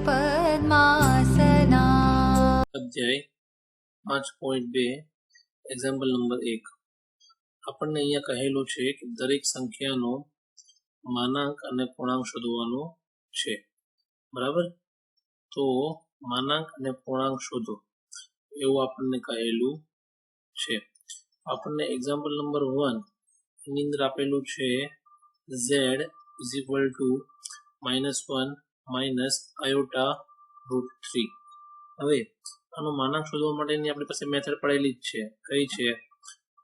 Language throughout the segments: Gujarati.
पद्मासना। अध्याय 5.2 एग्जाम्पल नंबर 1 આપણને અહીંયા કહેલું છે કે દરેક સંખ્યાનો માનાંક અને પૂર્ણાંક શોધવાનો છે, બરાબર? તો માનાંક અને પૂર્ણાંક શોધો એવું આપણને કહેલું છે. આપણને એક્ઝામ્પલ નંબર 1 એની અંદર આપેલું છે z is equal to -1 minus iota root 3. હવે આનો માનાંક શોધવા માટેની આપણી પાસે મેથડ પડેલી જ છે. કઈ છે?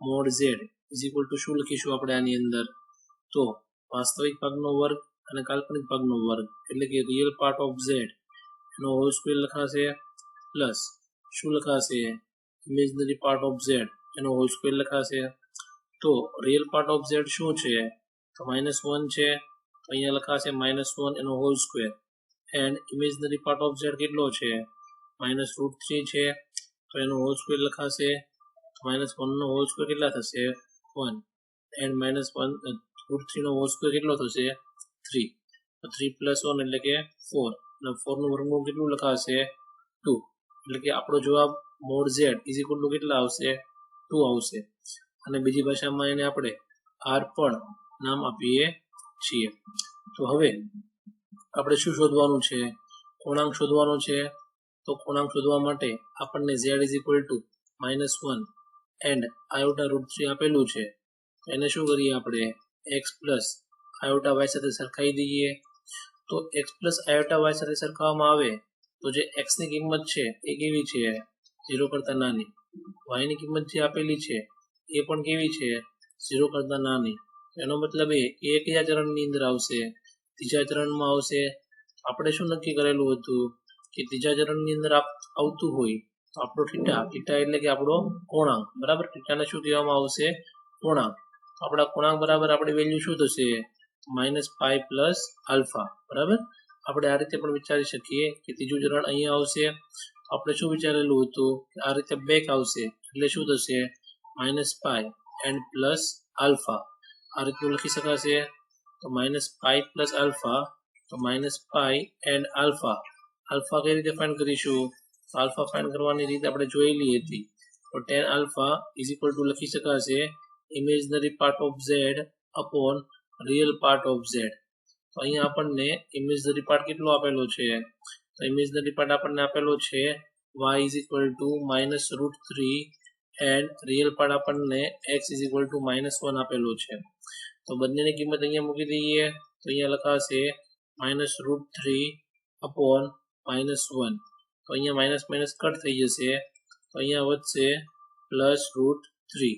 mod z is equal to શું લખીશું આપણે આની અંદર? તો વાસ્તવિક ભાગનો વર્ગ અને કાલ્પનિક ભાગનો વર્ગ એટલે કે રિયલ પાર્ટ ઓફ z એનો હોલ સ્ક્વેર લખાશે પ્લસ શું લખાશે? ઇમેજનરી પાર્ટ ઓફ z એનો હોલ સ્ક્વેર લખાશે. તો રિયલ પાર્ટ ઓફ z શું છે? તો -1 છે, તો અહીંયા લખાશે -1 એનો whole square. And imaginary part of z કેટલો છે? -√3 છે, તો એનો હોલ સ્ક્વેર લખાશે. -1 નો હોલ સ્ક્વેર કેટલા થશે? 1. એન્ડ -1√3 નો હોલ સ્ક્વેર કેટલો થશે? 3. તો 3 + 1 એટલે કે 4. અને 4 નું વર્ગમૂળ કેટલું લખાશે? 2. એટલે કે આપણો જવાબ mod z is equal to કેટલા આવશે? 2 આવશે. અને બીજી ભાષામાં એને આપણે r પણ નામ આપીએ છીએ. તો હવે આપણે શું શોધવાનું છે? પૂર્ણાંક શોધવાનો છે. તો પૂર્ણાંક શોધવા માટે આપણને z is equal to -1 and iota√3 આપેલું છે. એને શું કરીએ આપણે? x પ્લસ iota y સાથે સરખાઈ દઈએ. તો x પ્લસ iota y સાથે સરખાવવામાં આવે તો જે x ની કિંમત છે એ કેવી છે? 0 કરતા નાની. y ની કિંમત જે આપેલી છે એ પણ કેવી છે? 0 કરતા નાની. એનો મતલબ એ કયા ચરણની અંદર આવશે? ત્રીજા ચરણમાં આવશે. આપણે શું નક્કી કરેલું હતું કે ત્રીજા ચરણની અંદર આવતું હોય તો આપણો થીટા એટલે કે આપણો પૂર્ણાંક, બરાબર? થીટાને શું કહેવામાં આવશે? પૂર્ણાંક. તો આપણા પૂર્ણાંક બરાબર આપણી વેલ્યુ શું થશે? -π પ્લસ આલ્ફા, બરાબર? આપણે આ રીતે પણ વિચારી શકીએ કે ત્રીજું ચરણ અહીંયા આવશે. આપણે શું વિચારેલું હતું કે આ રીતે બેક આવશે એટલે શું થશે? -π એન્ડ પ્લસ આલ્ફા. આ રીતનું લખી શકાશે. તો -π પ્લસ આલ્ફા, તો -π એન્ડ આલ્ફા. આલ્ફા કઈ રીતે ફાઇન્ડ કરીશું? તો આલ્ફા ફાઇન્ડ કરવાની રીત આપણે જોયેલી હતી. તો tan alpha is equal two લખી શકાશે imaginary part of z upon real part of z. તો અહીંયા આપણને ઇમેજનરી પાર્ટ કેટલો આપેલો છે? તો ઇમેજનરી પાર્ટ આપણને આપેલો છે y is equal to -√3 and real part આપણને x ઇઝ ઇક્વલ ટુ -1 આપેલો છે. તો બંનેની કિંમત અહીંયા મૂકી દઈએ. તો અહીંયા લખાશે -√3 અપોન -1. તો અહીંયા માઇનસ માઇનસ કટ થઈ જશે. તો અહીંયા વધશે +√3.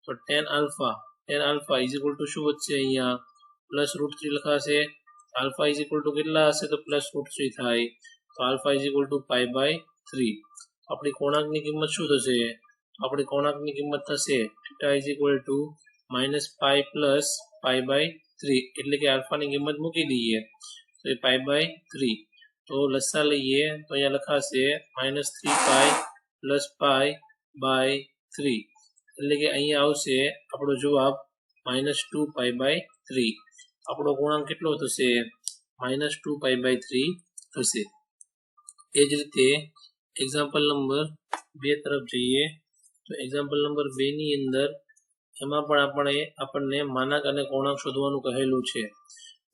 તો tan alpha is equal to શું વધશે? અહીંયા +√3 લખાશે. આલ્ફા ઇઝ ઇક્વલ ટુ કેટલા હશે? તો +√3 થાય. તો આલ્ફા ઇઝ ઇક્વલ ટુ π/3. આપણી કોણાંકની કિંમત શું થશે? આપણી કોણાંકની કિંમત થશે theta is equal to -π plus π/3. એટલે કે આલ્ફાની કિંમત મૂકી દઈએ તો એ π/3. તો લસા લઈએ તો અહીંયા લખાશે -3π પ્લસ π/3. એટલે કે અહીંયા આવશે આપણો જવાબ -2π/3. આપણો ગુણાંક કેટલો થશે? -2π/3 થશે. એ જ રીતે એક્ઝામ્પલ નંબર 2 તરફ જઈએ. તો એક્ઝામ્પલ નંબર 2 ની અંદર એમાં પણ આપણને માનાંક અને પૂર્ણાંક શોધવાનું કહેલું છે.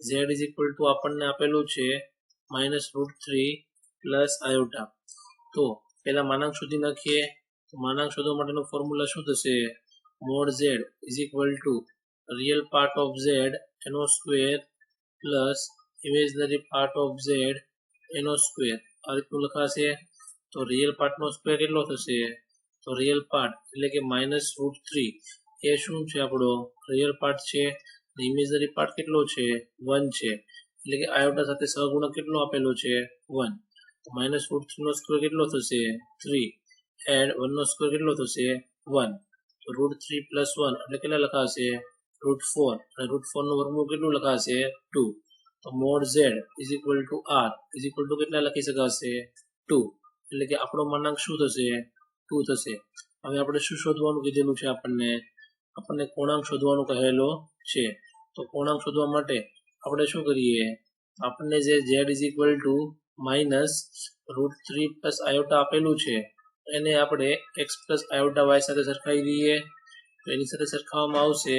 z ઇઝ ઇક્વલ ટુ આપણને આપેલું છે -√3 પ્લસ આયોટા. તો પહેલા માનાંક શોધી નાખીએ. તો માનાંક શોધવા માટેનું ફોર્મ્યુલા શું થશે? mod z is equal two real part of z એનો square plus imaginary part of z એનો સ્ક્વેર. આ રીતનું લખાશે. તો રિયલ પાર્ટનો સ્ક્વેર કેટલો થશે? તો રિયલ પાર્ટ એટલે કે -√3 એ શું છે? આપણો રિયલ પાર્ટ છે. ઇમેજનરી પાર્ટ કેટલો છે? 1 છે. એટલે કે આયોટા સાથે સહગુણક કેટલો આપેલો છે? 1. તો -√3 નો સ્ક્વેર કેટલો થશે? 3. એન્ડ 1 નો સ્ક્વેર કેટલો થશે? 1. તો √3 + 1 એટલે કેટલા લખાશે? √4. અને √4 નું વર્ગમૂળ કેટલું લખાશે? 2. તો mod z is equal to r is equal to કેટલા લખી શકાશે? 2. એટલે કે આપણો માનાંક શું થશે? 2 થશે. હવે આપણે શું શોધવાનું કીધેલું છે? આપણને પૂર્ણાંક શોધવાનું કહેલો છે. તો પૂર્ણાંક શોધવા માટે આપણે શું કરીએ? આપણને જે z is equal to minus √3 plus iota આપેલું છે એને આપણે એક્સ પ્લસ આયોટા વાય સાથે સરખાવી દઈએ તો એની સાથે સરખાવવામાં આવશે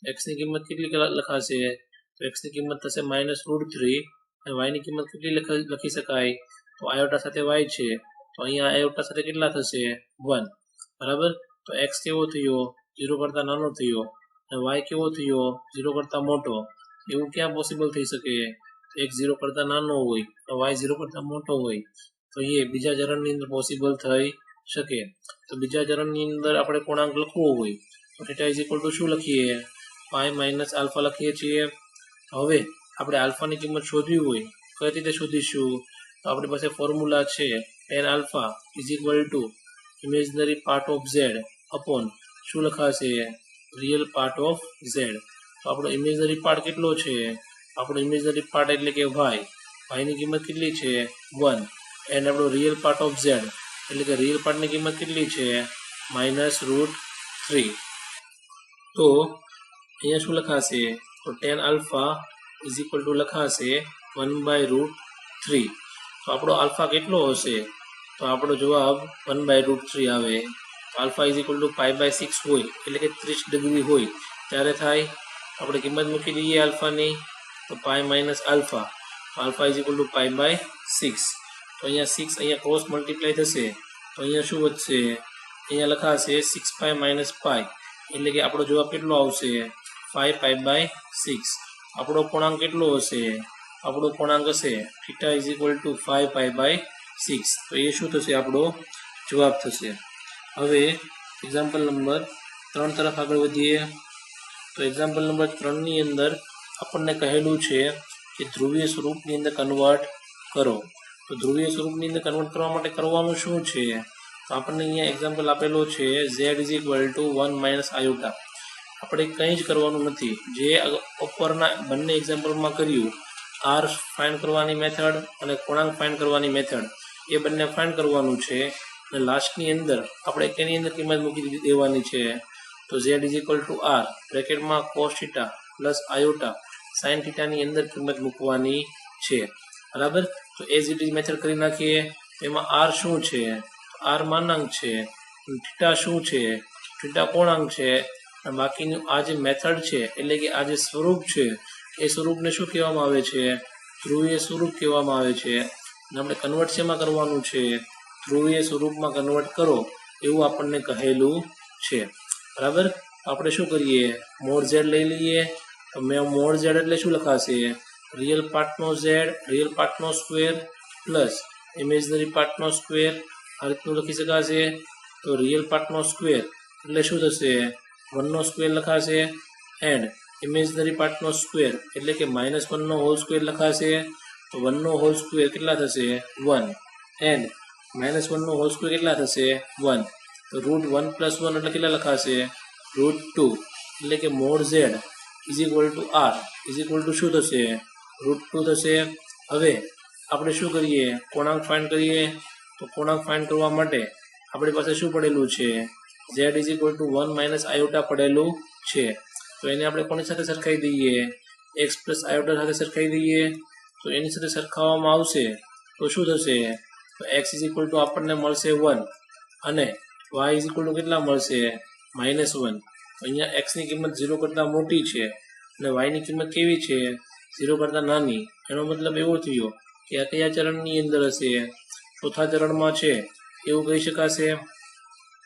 એક્સની કિંમત કેટલી લખાશે તો એક્સની કિંમત થશે માઇનસ √3 અને વાયની કિંમત કેટલી લખી શકાય તો આયોટા સાથે વાય છે તો અહીંયા આયોટા સાથે કેટલા થશે 1 બરાબર તો એક્સ કેવો થયો 0 કરતાં નાનો થયો અને વાય કેવો થયો 0 કરતાં મોટો એવું ક્યાં પોસિબલ થઈ શકે એક્સ 0 કરતાં નાનો હોય તો વાય 0 કરતાં મોટો હોય તો એ બીજા ચરણની અંદર પોસિબલ થઈ શકે તો બીજા ચરણની અંદર આપણે પૂર્ણાંક લખવો હોય તો થીટા ઇઝ ઇક્વલ ટુ શું લખીએ પાઈ માઇનસ આલ્ફા લખીએ છીએ હવે આપણે આલ્ફાની કિંમત શોધવી હોય કઈ રીતે શોધીશું તો આપણી પાસે ફોર્મ્યુલા છે tan alpha is equal two imaginary part of z upon શું લખાશે રિયલ પાર્ટ ઓફ ઝેડ તો આપણો ઇમેજનરી પાર્ટ કેટલો છે આપણો ઇમેજનરી પાર્ટ એટલે કે વાયની કિંમત કેટલી છે 1 એન્ડ આપણો રિયલ પાર્ટ ઓફ ઝેડ એટલે કે રિયલ પાર્ટની કિંમત કેટલી છે -√3 તો અહીંયા શું લખાશે તો tan alpha is equal to લખાશે 1/√3 તો આપણો આલ્ફા કેટલો હશે તો આપણો જવાબ 1/√3 આવે આલ્ફા ઇઝ ઇક્વલ ટુ π/6 હોય એટલે કે 30 ડિગ્રી હોય ત્યારે થાય આપણે કિંમત મૂકી દઈએ આલ્ફાની તો pi minus alpha alpha is equal to π/6 તો અહીંયા 6 અહીંયા ક્રોસ મલ્ટીપ્લાય થશે તો અહીંયા શું વધશે અહીંયા લખાશે 6π - π એટલે કે આપણો જવાબ કેટલો આવશે 5π/6 આપણો પૂર્ણાંક કેટલો હશે આપણો પૂર્ણાંક હશે થીટા ઇઝ ઇક્વલ ટુ 5π/6 તો એ શું થશે આપણો જવાબ થશે હવે એક્ઝામ્પલ નંબર 3 તરફ આગળ વધીએ તો એક્ઝામ્પલ નંબર 3 ની અંદર આપણને કહેલું છે કે ધ્રુવીય સ્વરૂપની અંદર કન્વર્ટ કરો તો ધ્રુવીય સ્વરૂપની અંદર કન્વર્ટ કરવા માટે કરવાનું શું છે તો આપણને અહીંયા એક્ઝામ્પલ આપેલો છે z ઇઝ ઇક્વલ ટુ 1 - આયોટા આપણે કંઈ જ કરવાનું નથી જે ઉપરના બંને એક્ઝામ્પલમાં કર્યું r ફાઇન્ડ કરવાની મેથડ અને પૂર્ણાંક ફાઇન્ડ કરવાની મેથડ એ બંને ફાઇન્ડ કરવાનું છે અને લાસ્ટની અંદર આપણે કેની અંદર કિંમત મૂકી દેવાની છે તો z is equal to r બ્રેકેટમાં cos theta plus iota sin થીટાની અંદર કિંમત મૂકવાની છે બરાબર તો એઝ ઇટ ઇઝ મેથડ કરી નાખીએ એમાં r શું છે r માનાંક છે થીટા શું છે થીટા પૂર્ણાંક છે અને બાકીનું આ જે મેથડ છે એટલે કે આ જે સ્વરૂપ છે એ સ્વરૂપને શું કહેવામાં આવે છે ધ્રુવીય સ્વરૂપ કહેવામાં આવે છે અને આપણે કન્વર્ટ શેમાં કરવાનું છે ધ્રુવીય સ્વરૂપમાં કન્વર્ટ કરો એવું આપણને કહેલું છે બરાબર આપણે શું કરીએ મોડ ઝેડ લઈ લઈએ તો મેં મોડ ઝેડ એટલે શું લખાશે રિયલ પાર્ટનો ઝેડ રિયલ પાર્ટનો સ્ક્વેર પ્લસ ઇમેજનરી પાર્ટનો સ્ક્વેર આ રીતનું લખી શકાશે તો રિયલ પાર્ટનો સ્ક્વેર એટલે શું થશે 1 નો સ્ક્વેર લખાશે એન્ડ ઇમેજનરી પાર્ટનો સ્ક્વેર એટલે કે -1 નો હોલ સ્ક્વેર લખાશે તો 1 નો હોલ સ્ક્વેર કેટલા થશે 1 એન્ડ -1 નો હોલ સ્ક્વેર કેટલા થશે 1 તો √1 + 1 એટલે કેટલા લખાશે √2 એટલે કે mode z is equal to r is equal to શું થશે √2 થશે હવે આપણે શું કરીએ પૂર્ણાંક ફાઇન્ડ કરીએ તો પૂર્ણાંક ફાઇન્ડ કરવા માટે આપણી પાસે શું પડેલું છે z ઇઝ ઇક્વલ ટુ 1 - આયોટા પડેલું છે તો એને આપણે કોની સાથે સરખાવી દઈએ x પ્લસ આયોટા સાથે સરખાવી દઈએ તો એની સાથે સરખાવવામાં આવશે તો શું થશે તો x ઇઝ ઇક્વલ ટુ આપણને મળશે 1 અને y ઇઝ ઇક્વલ ટુ કેટલા મળશે -1 અહીંયા x ની કિંમત 0 કરતાં મોટી છે અને y ની કિંમત કેવી છે 0 કરતાં નાની એનો મતલબ એવો થયો કે આ કયા ચરણની અંદર હશે ચોથા ચરણમાં છે એવું કહી શકાશે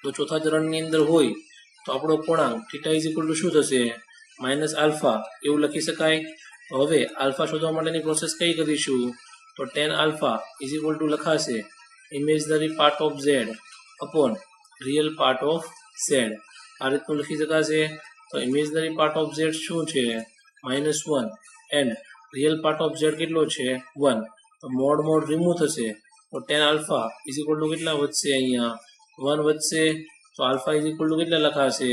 તો ચોથા ચરણની અંદર હોય તો આપણો પૂર્ણાંક થીટા ઇઝ ઇક્વલ ટુ શું થશે -આલ્ફા એવું લખી શકાય તો હવે આલ્ફા શોધવા માટેની પ્રોસેસ કઈ કરીશું તો tan alpha is equal to લખાશે imaginary part of z upon real part of z આ રીતનું લખી શકાશે તો ઇમેજનરી પાર્ટ ઓફ ઝેડ શું છે -1 and real part of Z કેટલો છે 1 તો મોડ રિમૂવ થશે તો tan alpha is equal to કેટલા વધશે અહીંયા 1 વધશે તો આલ્ફા ઇઝ ઇક્વલ ટુ કેટલા લખાશે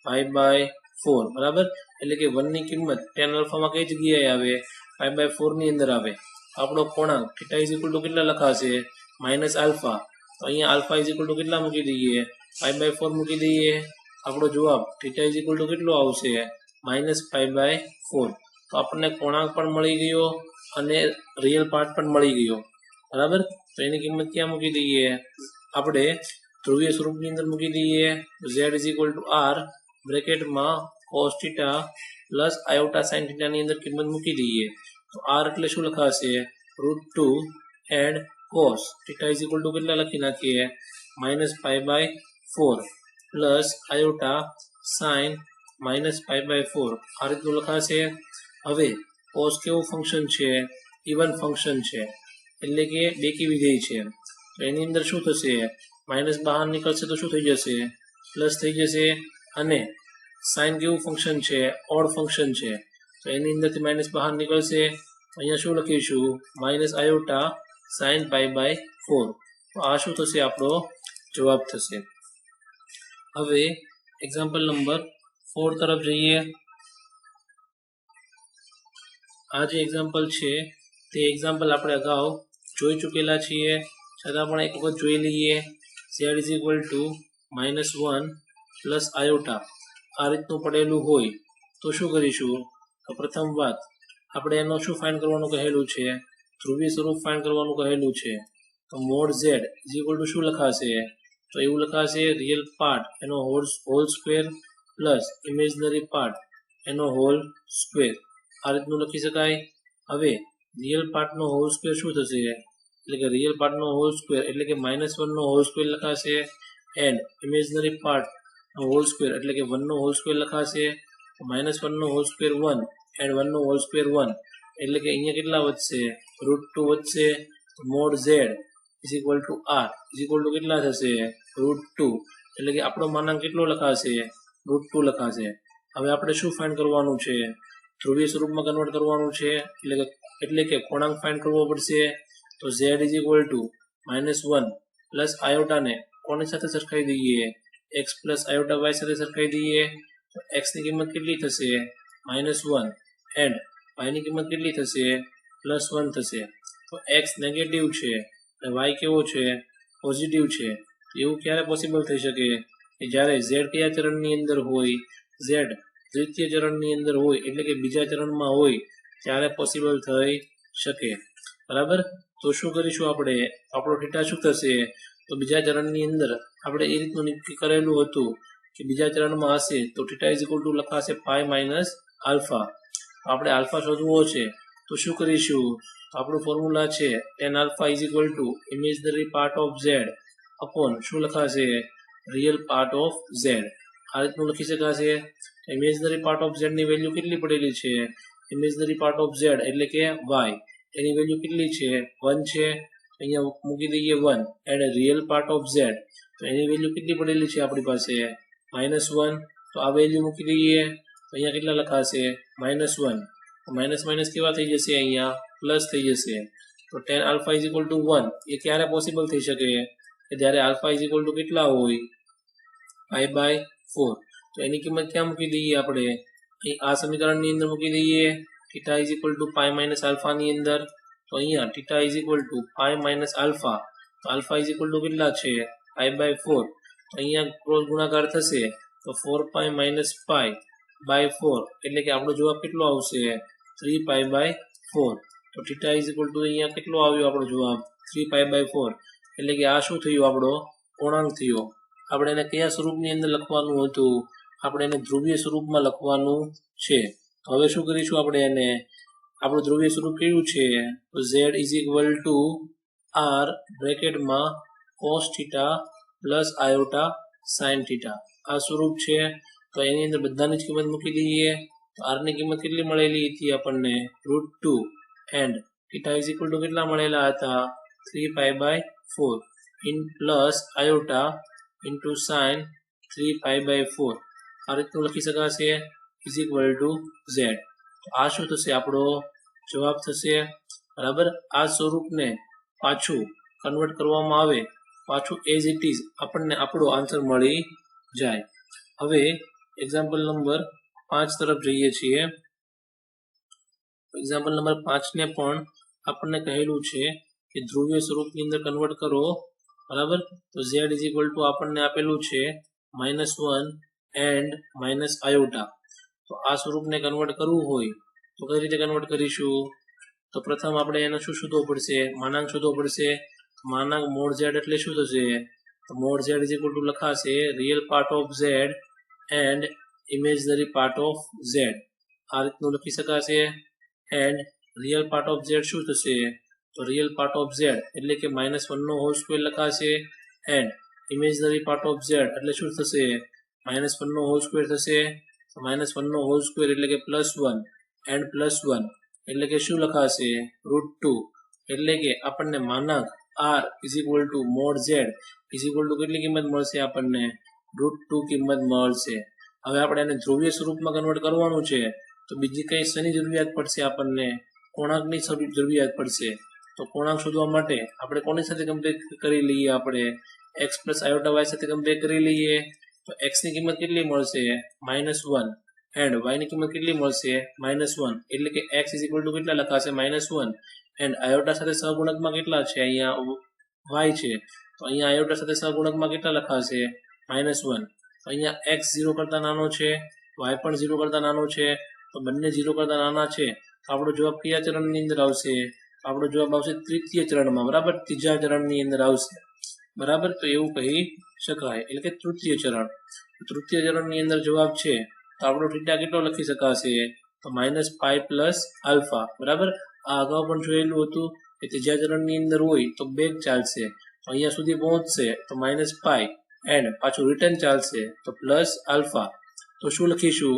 5/4 બરાબર એટલે કે 1 ની કિંમત tan આલ્ફામાં કઈ જગ્યાએ આવે 5/4 ની અંદર આવે આપણો પૂર્ણાંક થીટા ઇઝ ઇક્વલ ટુ કેટલા લખાશે -આલ્ફા તો અહીંયા આલ્ફા ઇઝ ઇક્વલ ટુ કેટલા મૂકી દઈએ 5/4 મૂકી દઈએ આપણો જવાબ થીટા ઇઝ ઇક્વલ ટુ કેટલો આવશે -5/4 તો આપણને પૂર્ણાંક પણ મળી ગયો અને રિયલ પાર્ટ પણ મળી ગયો बराबर। तो एनी किंमत क्या मूकी दईए आपणे ध्रुवीय स्वरूपनी अंदर मूकी दईए। z is equal to r bracket में cos theta plus iota sin theta ની અંદર કિંમત મૂકી દઈએ તો r એટલે શું લખાશે √2 and cos theta is equal to કેટલા લખી નાખીએ -π/4 પ્લસ આયોટા sin -π/4 આ રીતનું લખાશે। હવે cos કેવું ફંક્શન છે ઇવન ફંક્શન છે એટલે કે બેકી વિધેય છે તો એની અંદર શું થશે માઈનસ બહાર નીકળશે તો શું થઈ જશે પ્લસ થઈ જશે અને sin કેવું ફંક્શન છે ઓડ ફંક્શન છે તો એની અંદરથી માઈનસ બહાર નીકળશે તો અહીંયા શું લખીશું માઈનસ આયોટા sin π/4 તો આ શું થશે આપણો જવાબ થશે। હવે એક્ઝામ્પલ નંબર 4 તરફ જઈએ। આ જે એક્ઝામ્પલ છે તે એક્ઝામ્પલ આપણે અગાઉ જોઈ ચૂકેલા છીએ છતાં પણ એક વખત જોઈ લઈએ। z is equal to -1 plus iota આ રીતનું પડેલું હોય તો શું કરીશું તો પ્રથમ વાત આપણે એનો શું ફાઇન્ડ કરવાનું કહેલું છે ધ્રુવીય સ્વરૂપ ફાઇન્ડ કરવાનું કહેલું છે તો mod z is equal to શું લખાશે તો એવું લખાશે રિયલ પાર્ટ એનો whole square plus imaginary part એનો હોલ સ્ક્વેર આ રીતનું લખી શકાય। હવે રિયલ પાર્ટનો હોલ સ્ક્વેર શું થશે એટલે કે રિયલ પાર્ટનો હોલ સ્ક્વેર એટલે કે -1 નો હોલ સ્ક્વેર લખાશે એન્ડ ઇમેજનરી પાર્ટ નો હોલ સ્ક્વેર એટલે કે 1 નો હોલ સ્ક્વેર લખાશે -1 નો હોલ સ્ક્વેર 1 એન્ડ 1 નો હોલ સ્ક્વેર 1 એટલે કે અહીંયા કેટલા વધશે √2 વધશે mod z is equal to r is equal to કેટલા થશે √2 એટલે કે આપણો માનાંક કેટલો લખાશે √2 લખાશે। હવે આપણે શું ફાઇન્ડ કરવાનું છે ધ્રુવીય સ્વરૂપમાં કન્વર્ટ કરવાનું છે એટલે કે કોણાંક ફાઇન્ડ કરવો પડશે તો z is equal to -1 plus આયોટાને કોની સાથે સરખાવી દઈએ x પ્લસ આયોટા y સાથે સરખાવી દઈએ તો x ની કિંમત કેટલી થશે -1 એન્ડ y ની કિંમત કેટલી થશે +1 થશે તો x નેગેટિવ છે અને y કેવો છે પોઝિટિવ છે તો એવું ક્યારે પોસિબલ થઈ શકે કે જ્યારે z કયા ચરણની અંદર હોય z દ્વિતીય ચરણની અંદર હોય એટલે કે બીજા ચરણમાં હોય ત્યારે પોસિબલ થઈ શકે બરાબર। તો શું કરીશું આપણે આપણો થીટા શું થશે તો બીજા ચરણની અંદર આપણે એ રીતનું નક્કી કરેલું હતું કે બીજા ચરણમાં હશે તો થીટા ઇઝ ઇક્વલ ટુ લખાશે π - આલ્ફા તો આપણે આલ્ફા શોધવો છે તો શું કરીશું આપણું ફોર્મ્યુલા છે tan alpha is equal two imaginary part of z upon શું લખાશે રિયલ પાર્ટ ઓફ z આ રીતનું લખી શકાશે। ઇમેજનરી પાર્ટ ઓફ z ની વેલ્યુ કેટલી પડેલી છે ઇમેજનરી પાર્ટ ઓફ z એટલે કે y એની વેલ્યુ કેટલી છે 1 છે અહીંયા મૂકી દઈએ 1 and real part of z તો એની વેલ્યુ કેટલી પડેલી છે આપણી પાસે -1 તો આ વેલ્યુ મૂકી દઈએ તો અહીંયા કેટલા લખાશે -1 માઇનસ માઇનસ કેવા થઈ જશે અહીંયા પ્લસ થઈ જશે તો tan alpha is equal to 1 એ ક્યારે પોસિબલ થઈ શકે કે જ્યારે આલ્ફા ઇઝ ઇક્વલ ટુ કેટલા હોય π/4 તો એની કિંમત ક્યાં મૂકી દઈએ આપણે આ સમીકરણની અંદર મૂકી દઈએ theta is equal to π - alpha ની અંદર તો અહીંયા theta is equal to π - alpha તો આલ્ફા ઇઝ ઇક્વલ ટુ કેટલા છે π/4 તો અહીંયા ક્રોસ ગુણાકાર થશે તો 4π - π/4 એટલે કે આપણો જવાબ કેટલો આવશે 3π/4 તો થીટા ઇઝ ઇક્વલ ટુ અહીંયા કેટલો આવ્યો આપણો જવાબ 3π/4 એટલે કે આ શું થયું આપણો પૂર્ણાંક થયો। આપણે એને કયા સ્વરૂપની અંદર લખવાનું હતું આપણે એને ધ્રુવીય સ્વરૂપમાં લખવાનું છે તો હવે શું કરીશું આપણે એને આપણું ધ્રુવીય સ્વરૂપ કેવું છે તો z is equal to r બ્રેકેટમાં cos theta plus iota sin theta આ સ્વરૂપ છે તો એની અંદર બધાની જ કિંમત મૂકી દઈએ તો r ની કિંમત કેટલી મળેલી હતી આપણને √2 and theta is equal to કેટલા મળેલા હતા 3π/4 ઇન પ્લસ આયોટા ઇન્ટુ sin 3π/4 આ રીતનું લખી શકાશે ઇઝ ઇક્વલ ટુ z તો આ શું થશે આપણો જવાબ થશે બરાબર। આ સ્વરૂપને પાછું કન્વર્ટ કરવામાં આવે પાછું એઝ ઇટ ઇઝ આપણને આપણો આન્સર મળી જાય। હવે એક્ઝામ્પલ નંબર 5 તરફ જઈએ છીએ। એક્ઝામ્પલ નંબર 5 ને પણ આપણને કહેલું છે કે ધ્રુવીય સ્વરૂપની અંદર કન્વર્ટ કરો બરાબર તો z ઇઝ ઇક્વલ ટુ આપણને આપેલું છે -1 એન્ડ આયોટા તો આ સ્વરૂપને કન્વર્ટ કરવું હોય તો કઈ રીતે કન્વર્ટ કરીશું તો પ્રથમ આપણે એનો શું શોધવો પડશે? માનાંક શોધવો પડશે. માનાંક મોડ z એટલે શું થશે? તો mod z is equal to લખાશે real part of z and imaginary part of z. આ રીતનું લખી શકાશે. And real part of z શું થશે? તો રિયલ પાર્ટ ઓફ z એટલે કે -1 નો હોલ સ્ક્વેર લખાશે. And imaginary part of z એટલે શું થશે? -1 નો હોલ સ્ક્વેર થશે. -1 નો હોલ સ્ક્વેર એટલે કે +1 એન્ડ +1 એટલે કે શું લખાશે? √2. એટલે કે આપણને માનાંક r is equal two mode z is equal two કેટલી કિંમત મળશે? આપણને √2 કિંમત મળશે. હવે આપણે એને ધ્રુવીય સ્વરૂપમાં કન્વર્ટ કરવાનું છે. તો બીજી કઈ શેની જરૂરિયાત પડશે? આપણને કોણાંકની જરૂરિયાત પડશે. તો કોણાંક શોધવા માટે આપણે કોની સાથે કમ્પેર કરી લઈએ? આપણે x પ્લસ આયોટા y સાથે કમ્પેર કરી લઈએ. તો x ની કિંમત કેટલી મળશે? -1 એન્ડ y ની કિંમત કેટલી મળશે? -1 એટલે કે x ઇઝ ઇક્વલ ટુ કેટલા લખાશે? -1 એન્ડ આયોટા સાથે સહગુણકમાં કેટલા છે? અહીંયા y છે. તો અહીંયા આયોટા સાથે સહગુણકમાં કેટલા લખાશે? -1. તો અહીંયા x 0 કરતા નાનો છે, y પણ 0 કરતા નાનો છે. તો બંને 0 કરતા નાના છે. તો આપણો જવાબ કયા ચરણની અંદર આવશે? આપણો જવાબ આવશે તૃતીય ચરણમાં. બરાબર, ત્રીજા ચરણની અંદર આવશે. બરાબર, તો એવું કહી શકાય. એટલે કે તૃતીય ચરણ. તૃતીય ચરણની અંદર જવાબ છે. તો આપણો થીટા કેટલો લખી શકાશે? તો -π પ્લસ આલ્ફા. બરાબર, આ અગાઉ પણ જોયેલું હતું કે ત્રીજા ચરણની અંદર હોય તો બેક ચાલશે. તો અહીંયા સુધી પહોંચશે તો -π એન્ડ પાછું રિટર્ન ચાલશે તો પ્લસ આલ્ફા. તો શું લખીશું?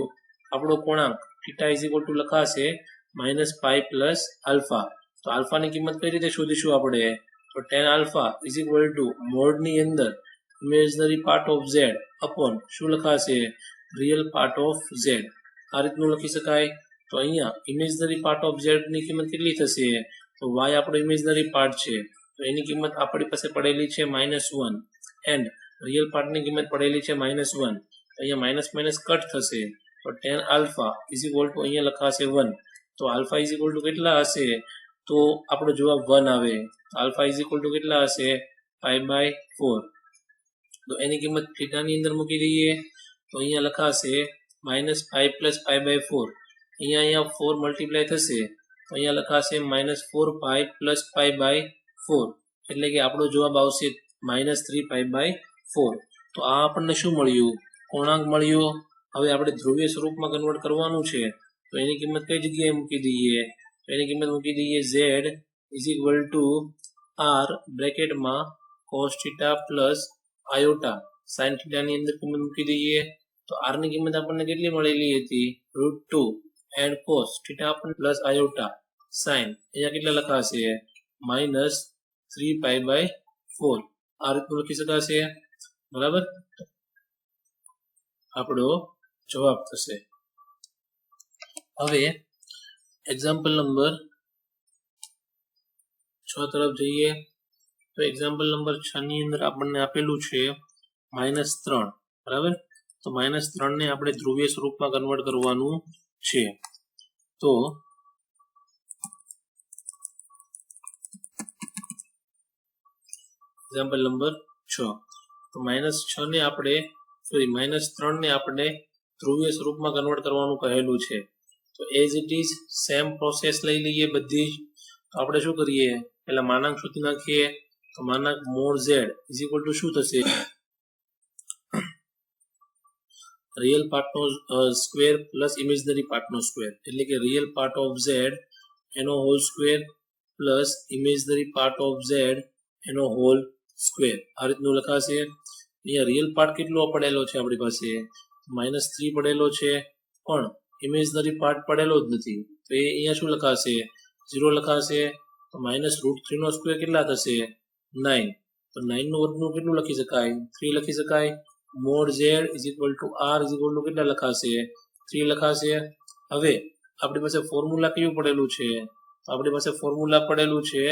આપણો કોણાંક થીટા ઇઝ ઇક્વલ ટુ લખાશે -π પ્લસ આલ્ફા. તો આલ્ફાની કિંમત કઈ રીતે શોધીશું આપણે? તો tan alpha is equal to મોડની અંદર imaginary part of z upon શું લખાશે? Real part of z. આ રીતનું લખી શકાય. તો અહીંયા ઇમેજનરી પાર્ટ ઓફ z ની કિંમત કેટલી થશે? તો y આપણો ઇમેજનરી પાર્ટ છે. તો એની કિંમત આપણી પાસે પડેલી છે -1 એન્ડ રિયલ પાર્ટની કિંમત પડેલી છે -1. તો અહીંયા માઇનસ માઇનસ કટ થશે. તો tan alpha is equal two અહીંયા લખાશે 1. તો આલ્ફા ઇઝ ઇક્વલ ટુ કેટલા હશે? તો આપણો જવાબ 1 આવે. આલ્ફા ઇઝ ઇક્વલ ટુ કેટલા હશે? π/4. તો એની કિંમત થીટાની અંદર મૂકી દઈએ. તો અહીંયા લખાશે -π પ્લસ π/4. અહીંયા 4 મલ્ટીપ્લાય થશે. તો અહીંયા લખાશે -4π પ્લસ π/4. એટલે કે આપણો જવાબ આવશે -3π/4. તો આ આપણને શું મળ્યું? કોણાંક મળ્યો. હવે આપણે ધ્રુવીય સ્વરૂપમાં કન્વર્ટ કરવાનું છે. તો એની કિંમત કઈ જગ્યાએ મૂકી દઈએ? તો એની કિંમત મૂકી દઈએ z is equal to r બ્રેકેટમાં cos theta plus iota sin થીટાની અંદર કિંમત મૂકી દઈએ. તો r ની કિંમત આપણને કેટલી મળેલી હતી? √2 એન્ડ cos થીટા આપણને પ્લસ આયોટા sin અહીંયા કેટલા લખાશે? -3π/4. આ રીતનું લખી શકાશે. બરાબર, આપણો જવાબ થશે. હવે એક્ઝામ્પલ નંબર 6 તરફ જઈએ. તો એક્ઝામ્પલ નંબર 6 ની અંદર આપણને આપેલું છે -3. બરાબર, તો -3 ને આપણે ધ્રુવીય સ્વરૂપમાં કન્વર્ટ કરવાનું છે. તો એક્ઝામ્પલ નંબર 6. તો -6 ને આપણે -3 ને આપણે ધ્રુવીય સ્વરૂપમાં કન્વર્ટ કરવાનું કહેલું છે. તો as it is same process લઈ લઈએ બધી જ. તો આપણે શું કરીએ? પહેલા માનાંક શોધી નાખીએ. તો માનાંક mod z is equal to શું થશે? રિયલ પાર્ટનો સ્ક્વેર પ્લસ ઇમેજનરી પાર્ટનો સ્ક્વેર. એટલે કે રિયલ પાર્ટ ઓફ z એનો whole square plus imaginary part of z એનો હોલ સ્ક્વેર. આ રીતનું લખાશે. અહીંયા રિયલ પાર્ટ કેટલો પડેલો છે આપણી પાસે? -3 પડેલો છે, પણ ઇમેજનરી પાર્ટ પડેલો જ નથી. તો એ અહીંયા શું લખાશે? 0 લખાશે. તો -√3 નો સ્ક્વેર કેટલા થશે? 9. તો 9 નું વર્ગમૂળ કેટલું લખી શકાય? 3 લખી શકાય. Mode z is equal to r is equal to કેટલા લખાશે? 3 લખાશે. હવે આપણી પાસે ફોર્મ્યુલા કયું પડેલું છે? તો આપણી પાસે ફોર્મ્યુલા પડેલું છે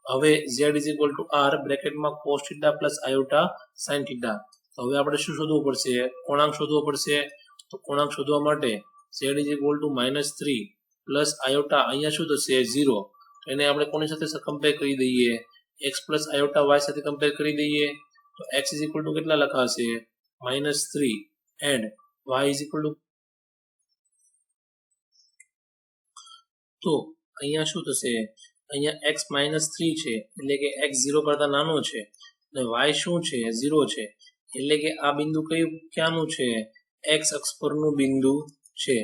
હવે z is equal to r બ્રેકેટમાં cos theta plus iota sin theta. તો હવે આપણે શું શોધવું પડશે? કોણાંક શોધવો પડશે. તો કોણાંક શોધવા માટે z is equal to -3 plus iota અહીંયા શું થશે? 0. તો એને આપણે કોની સાથે કમ્પેર કરી દઈએ? x પ્લસ આયોટા y સાથે કમ્પેર કરી દઈએ. તો x ઇઝ ઇક્વલ ટુ કેટલા લખાશે? -3 and y is equal two. તો અહીંયા શું થશે, અહીંયા x -3 છે એટલે કે x 0 કરતા નાનો છે અને y શું છે 0 છે એટલે કે આ બિંદુ કયું ક્યાંનું છે, x અક્ષ પરનું બિંદુ છે,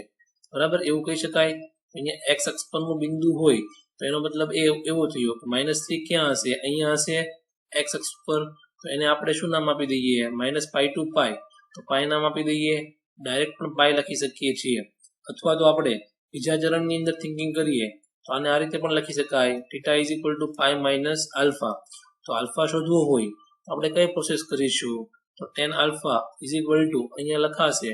બરાબર. એવું કહી શકાય. અહીંયા x અક્ષ પરનું બિંદુ હોય તો એનો મતલબ એવો થયો કે -3 ક્યાં હશે, અહીંયા હશે x અક્ષ પર. તો એને આપણે શું નામ આપી દઈએ, -π to π. તો π નામ આપી દઈએ. ડાયરેક્ટ પણ π લખી શકીએ છીએ, અથવા તો આપણે બીજા ચરણની અંદર થિંકિંગ કરીએ તો આને આ રીતે પણ લખી શકાય, θ = π - α. તો આલ્ફા શોધવો હોય તો આપણે કઈ પ્રોસેસ કરીશું, તો tan alpha = અહીંયા લખાશે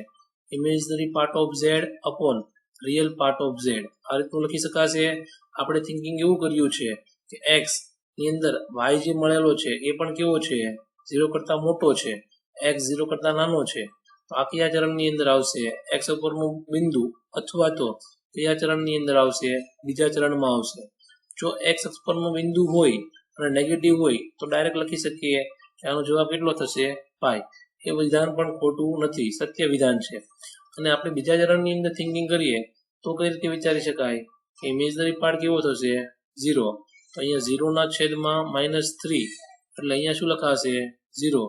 imaginary part of z upon real part of z. આ રીતનું લખી શકાશે. આપણે થિંકિંગ એવું કર્યું છે કે x ની અંદર y જે મળેલો છે એ પણ કેવો છે, 0 કરતા મોટો છે, x 0 કરતા નાનો છે. તો આ કયા ચરણની અંદર આવશે, x ઉપરનું બિંદુ, અથવા તો કયા ચરણની અંદર આવશે, બીજા ચરણમાં આવશે. જો x અક્ષ પરનું બિંદુ હોય અને નેગેટિવ હોય તો ડાયરેક્ટ લખી શકીએ કે આનો જવાબ કેટલો થશે, π. એ વિધાન પણ ખોટું નથી, સત્ય વિધાન છે. અને આપણે બીજા ચરણની અંદર થિંકિંગ કરીએ તો કઈ રીતે વિચારી શકાય કે ઇમેજનરી પાર્ટ કેવો થશે, 0. તો અહીંયા 0 ના છેદમાં -3 એટલે અહીંયા શું લખાશે, 0.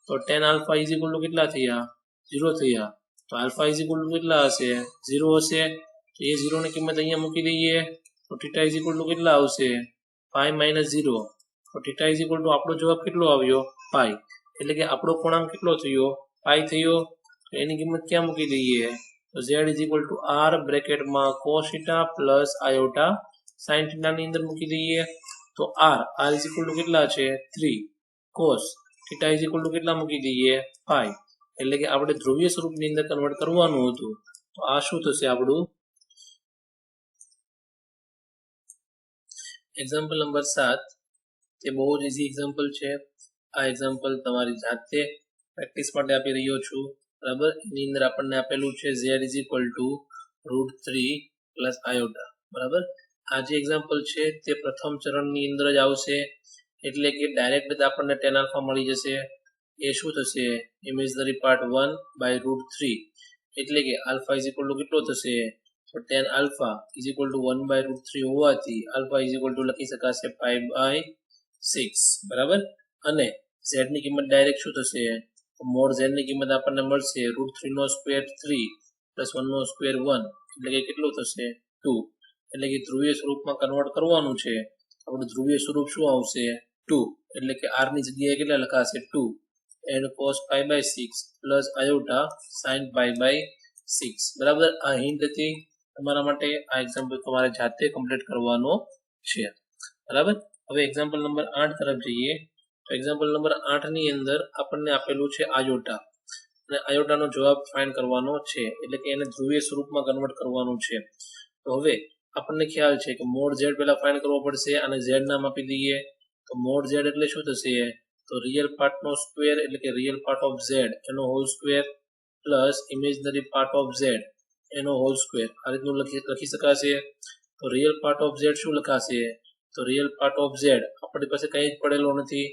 તો tan alpha = કેટલા થયા, 0 થયા. તો alpha = કેટલા હશે, 0 હશે. તો એ 0 ની કિંમત અહીંયા મૂકી દઈએ તો θ = કેટલા આવશે, π - 0. તો θ = આપણો જવાબ કેટલો આવ્યો, π. એટલે કે આપણો પૂર્ણાંક કેટલો થયો, π થયો. તો એની કિંમત ક્યાં મૂકી દઈએ, તો z = r બ્રેકેટમાં cos θ પ્લસ iota sin θ ની અંદર મૂકી દઈએ. તો r = કેટલા છે, 3. cos θ = કેટલા મૂકી દઈએ, π. એટલે કે આપણે ધ્રુવીય સ્વરૂપની અંદર કન્વર્ટ કરવાનું હતું. તો આ શું થશે આપણું એક્ઝામ્પલ નંબર 7. તે બહુ જ ઇઝી એક્ઝામ્પલ છે. આ એક્ઝામ્પલ તમારી જાતે પ્રેક્ટિસ માટે આપી રહ્યો છું, બરાબર. એની અંદર આપણને આપેલું છે z = √3 + iota, બરાબર. આ જે એક્ઝામ્પલ છે તે પ્રથમ ચરણની અંદર જ આવશે એટલે કે ડાયરેક્ટ આપણને tan alpha મળી જશે. એ શું થશે, ઇમેજનરી પાર્ટ 1/√3 એટલે કે alpha = કેટલો થશે, તો tan alpha = 1/√3 હોવાથી alpha = લખી શકાશે π/6, બરાબર. અને z ની કિંમત ડાયરેક્ટ શું થશે, મોડ z ની કિંમત આપણને મળશે √3² 3 + 1² 1 એટલે કે કેટલું થશે, 2. એટલે કે ધ્રુવીય સ્વરૂપમાં કન્વર્ટ કરવાનું છે. આપણું ધ્રુવીય સ્વરૂપ શું આવશે, 2. એટલે કે r ની જગ્યાએ કેટલા લખાશે, 2 and cos π/6 plus iota sin π/6, બરાબર. આ હિન્ટ હતી તમારા માટે. આ એક્ઝામ્પલ તમારે જાતે કમ્પ્લીટ કરવાનો છે, બરાબર. હવે એક્ઝામ્પલ નંબર 8 તરફ જઈએ. તો એક્ઝામ્પલ નંબર 8 ની અંદર આપણને આપેલું છે આયોટા, અને આયોટાનો જવાબ ફાઇન્ડ કરવાનો છે, એટલે કે એને ધ્રુવીય સ્વરૂપમાં કન્વર્ટ કરવાનું છે. તો હવે આપણને ખ્યાલ છે કે મોડ z પહેલા ફાઇન્ડ કરવો પડશે અને z નામ આપી દઈએ. તો મોડ z એટલે શું થશે, તો રિયલ પાર્ટનો સ્ક્વેર એટલે કે રિયલ પાર્ટ ઓફ z એનો whole square plus imaginary part of z એનો હોલ સ્ક્વેર. આ રીતનું લખી શકાશે. તો રિયલ પાર્ટ ઓફ z શું લખાશે, તો રિયલ પાર્ટ ઓફ z આપણી પાસે કંઈ જ પડેલો નથી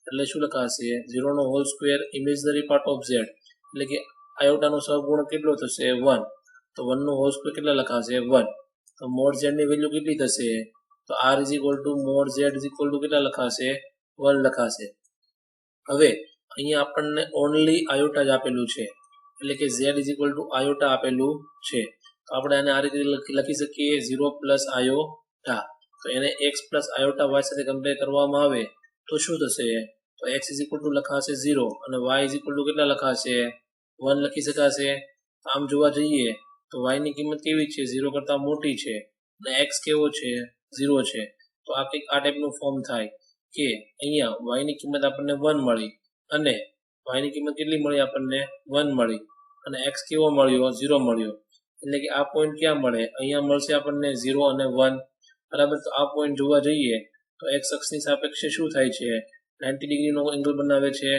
એટલે શું લખાશે, 0 નો whole square imaginary part of z એટલે કે આયોટાનો સહગુણક કેટલો થશે, 1. તો 1 નો હોલ સ્ક્વેર કેટલા લખાશે, 1. તો મોડ z ની વેલ્યુ કેટલી થશે, તો r = મોડ z કેટલા લખાશે, 1 લખાશે. હવે અહીંયા આપણને ઓનલી આયોટા જ આપેલું છે એટલે કે z = આયોટા આપેલું છે. તો આપણે આને આ રીતે લખી શકીએ 0 + iota. તો એને x + iota y સાથે કમ્પેર કરવામાં આવે તો શું થશે, તો x = લખાશે 0 અને y = કેટલા લખાશે, 1 લખી શકાશે. આમ જોવા જઈએ તો y ની કિંમત કેવી છે, 0 કરતાં મોટી છે અને x કેવો છે, 0 છે. તો આ કંઈક આ ટાઈપનું ફોર્મ થાય કે અહીંયા y ની કિંમત આપણને 1 મળી અને y ની કિંમત કેટલી મળી આપણને, 1 મળી અને x કેવો મળ્યો, 0 મળ્યો. એટલે કે આ પોઈન્ટ ક્યાં મળે, અહીંયા મળશે આપણને 0 અને 1, બરાબર. તો આ પોઈન્ટ જોવા જઈએ તો x અક્ષની સાપેક્ષે શું થાય છે, 90 ડિગ્રીનો એંગલ બનાવે છે.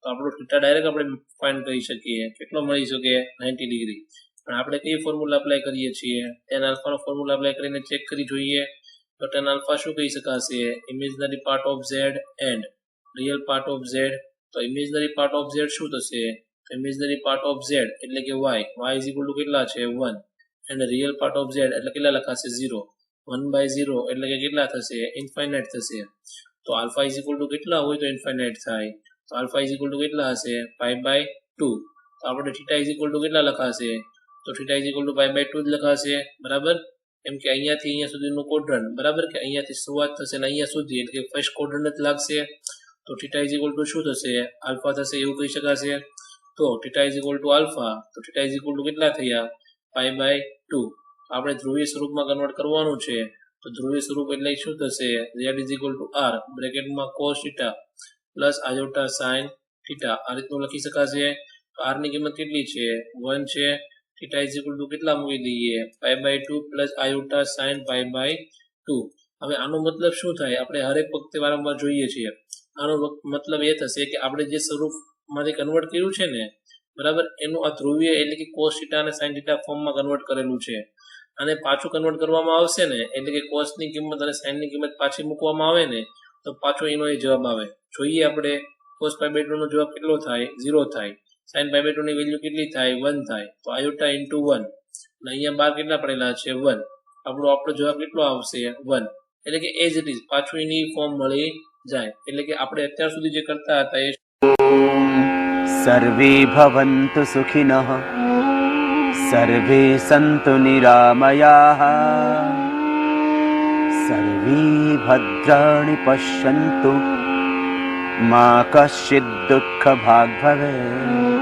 તો આપણો θ ડાયરેક્ટ આપણે ફાઇન્ડ કરી શકીએ, કેટલો મળી શકે, 90 ડિગ્રી. પણ આપણે કઈ ફોર્મ્યુલા એપ્લાય કરીએ છીએ, tan alpha નો ફોર્મ્યુલા એપ્લાય કરીને ચેક કરી જોઈએ. તો tan alpha શું કહી શકાશે, imaginary part of z and real part of z. તો ઇમેજનરી પાર્ટ ઓફ z શું થશે, ઇમેજનરી પાર્ટ ઓફ z એટલે કે y = કેટલા છે, 1 and real part of z એટલે કેટલા લખાશે, 0. 1/0 એટલે કે કેટલા થશે? ઇન્ફાઇનાઇટ થશે. તો આલ્ફા ઇઝ ઇક્વલ ટુ કેટલા હોય તો ઇન્ફાઇનાઇટ થાય? તો આલ્ફા ઇઝ ઇક્વલ ટુ કેટલા હશે? π/2. તો આપણે થીટા ઇઝ ઇક્વલ ટુ કેટલા લખાશે? તો થીટા ઇઝ ઇક્વલ ટુ π/2 જ લખાશે, બરાબર? કેમ કે અહીંયાથી અહીંયા સુધીનું ક્વોડ્રન્ટ, બરાબર, કે અહીંયાથી શરૂઆત થશે ને અહીંયા સુધી એટલે કે ફર્સ્ટ ક્વોડ્રન્ટ જ લાગશે. તો થીટા ઇઝ ઇક્વલ ટુ શું થશે? આલ્ફા થશે એવું કહી શકાશે. તો theta is equal to alpha, તો થીટા ઇઝ ઇક્વલ ટુ કેટલા થયા? π/2. આપણે ધ્રુવીય સ્વરૂપમાં કન્વર્ટ કરવાનું છે. તો ધ્રુવીય સ્વરૂપ એટલે શું થશે? z is equal to r બ્રેકેટમાં cos theta plus iota sin theta આ રીતનું લખી શકાશે. r ની કિંમત કેટલી છે? 1 છે. થીટા ઇઝ ઇક્વલ ટુ કેટલા મૂકી દઈએ? π/2 પ્લસ આયોટા sin π/2. હવે આનો મતલબ શું થાય? આપણે હરેક વખતે વારંવાર જોઈએ છીએ. આનો મતલબ એ થશે કે આપણે જે સ્વરૂપમાંથી કન્વર્ટ કર્યું છે ને, બરાબર, એનું આ ધ્રુવીય એટલે કે cos થીટા અને sin થીટા ફોર્મમાં કન્વર્ટ કરેલું છે. અને પાછું કન્વર્ટ કરવામાં આવશે ને, એટલે કે cos ની કિંમત અને sin ની કિંમત પાછી મૂકવામાં આવે ને, તો પાછો એનો એ જવાબ આવે. જોઈએ આપણે cos π/2 નો જવાબ કેટલો થાય? 0 થાય. sin π/2 ની વેલ્યુ કેટલી થાય? 1 થાય. તો આયોટા ઇન્ટુ 1 અને અહીંયા બાર કેટલા પડેલા છે? 1. આપણો જવાબ કેટલો આવશે? 1. એટલે કે એઝ ઇટ ઇઝ પાછું એની ફોર્મ મળી જાય. એટલે કે આપણે અત્યાર સુધી જે કરતા હતા એ સર્વે ભવન્તુ સુખિનઃ સર્વે સંતુ નિરામયાઃ સર્વે ભદ્રાણિ પશ્યन्तુ મા કશ્ચિદ દુઃખ ભાગ ભવેत्.